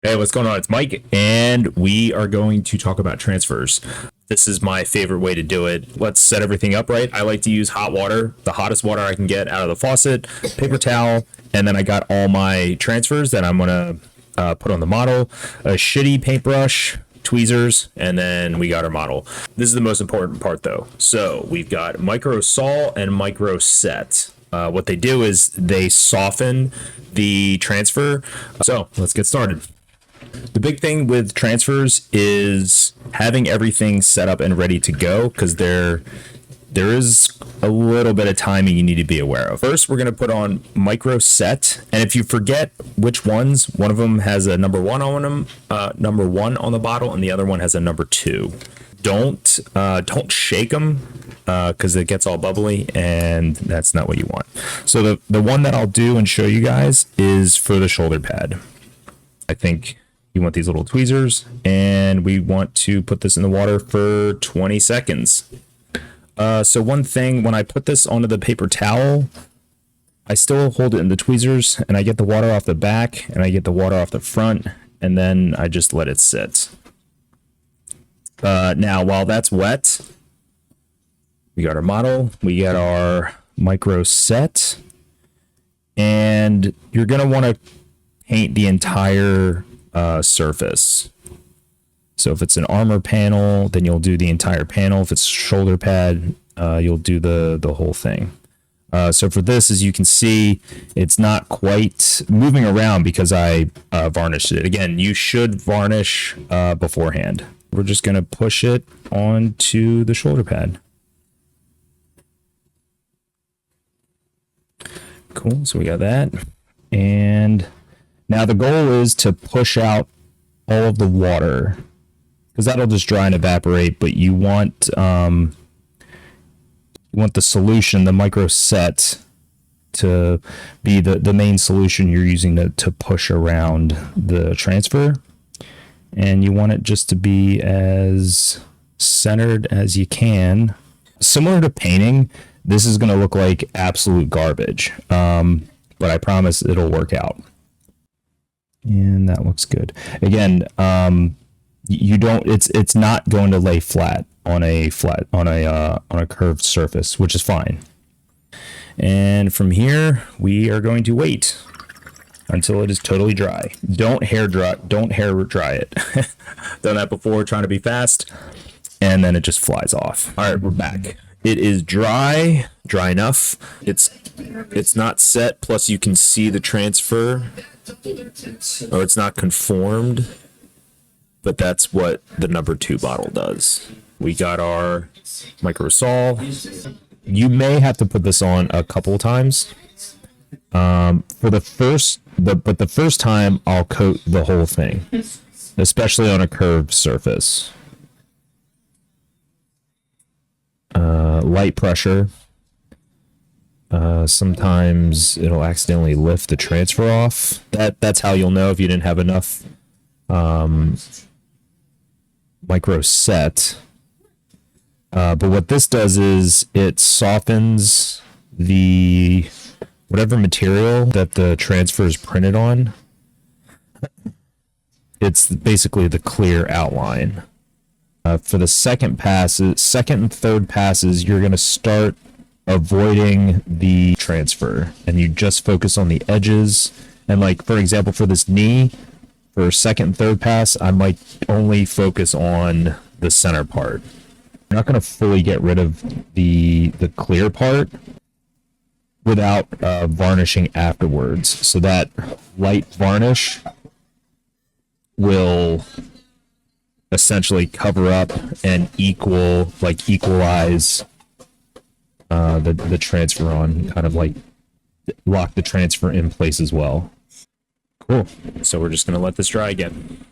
Hey, what's going on? It's Mike, and we are going to talk about transfers. This is my favorite way to do it. Let's set everything up right. I like to use hot water, the hottest water I can get out of the faucet, paper towel, and then I got all my transfers that I'm going to put on the model, a shitty paintbrush, tweezers, and then we got our model. This is the most important part, though. So we've got micro sol and micro set. What they do is they soften the transfer. So let's get started. The big thing with transfers is having everything set up and ready to go, because there is a little bit of timing you need to be aware of. First, we're going to put on micro set, and if you forget which ones, one of them has a number one on them, number one on the bottle, and the other one has a number two. Don't shake them because it gets all bubbly, and that's not what you want. So the one that I'll do and show you guys is for the shoulder pad. I think you want these little tweezers, and we want to put this in the water for 20 seconds. So one thing, when I put this onto the paper towel, I still hold it in the tweezers, and I get the water off the back, and I get the water off the front, and then I just let it sit. Now, while that's wet, we got our model, we got our micro set, and you're going to want to paint the entire surface. So if it's an armor panel, then you'll do the entire panel. If it's shoulder pad, you'll do the whole thing. So for this, as you can see, it's not quite moving around because I varnished it. Again, you should varnish beforehand. We're just going to push it onto the shoulder pad. Cool, so we got that. And now the goal is to push out all of the water, because that'll just dry and evaporate, but you want the solution, the micro set, to be the main solution you're using to push around the transfer. And you want it just to be as centered as you can. Similar to painting, this is going to look like absolute garbage, but I promise it'll work out. And that looks good. Again, you don't. It's not going to lay flat on a curved surface, which is fine. And from here, we are going to wait until it is totally dry. Don't hair dry it. Done that before, trying to be fast, and then it just flies off. All right, we're back. It is dry enough. It's not set. Plus, you can see the transfer. Oh, it's not conformed, but that's what the number two bottle does. We got our micro sol. You may have to put this on a couple times. For the first time, I'll coat the whole thing, especially on a curved surface. Light pressure. Sometimes it'll accidentally lift the transfer off. That's how you'll know if you didn't have enough micro set. But what this does is it softens the whatever material that the transfer is printed on. It's basically the clear outline. For the second and third passes, you're going to start avoiding the transfer, and you just focus on the edges. And like, for example, for this knee, for second and third pass, I might only focus on the center part. I'm not going to fully get rid of the clear part without varnishing afterwards. So that light varnish will essentially cover up and equalize the transfer on, kind of like lock the transfer in place as well. Cool. So we're just going to let this dry again.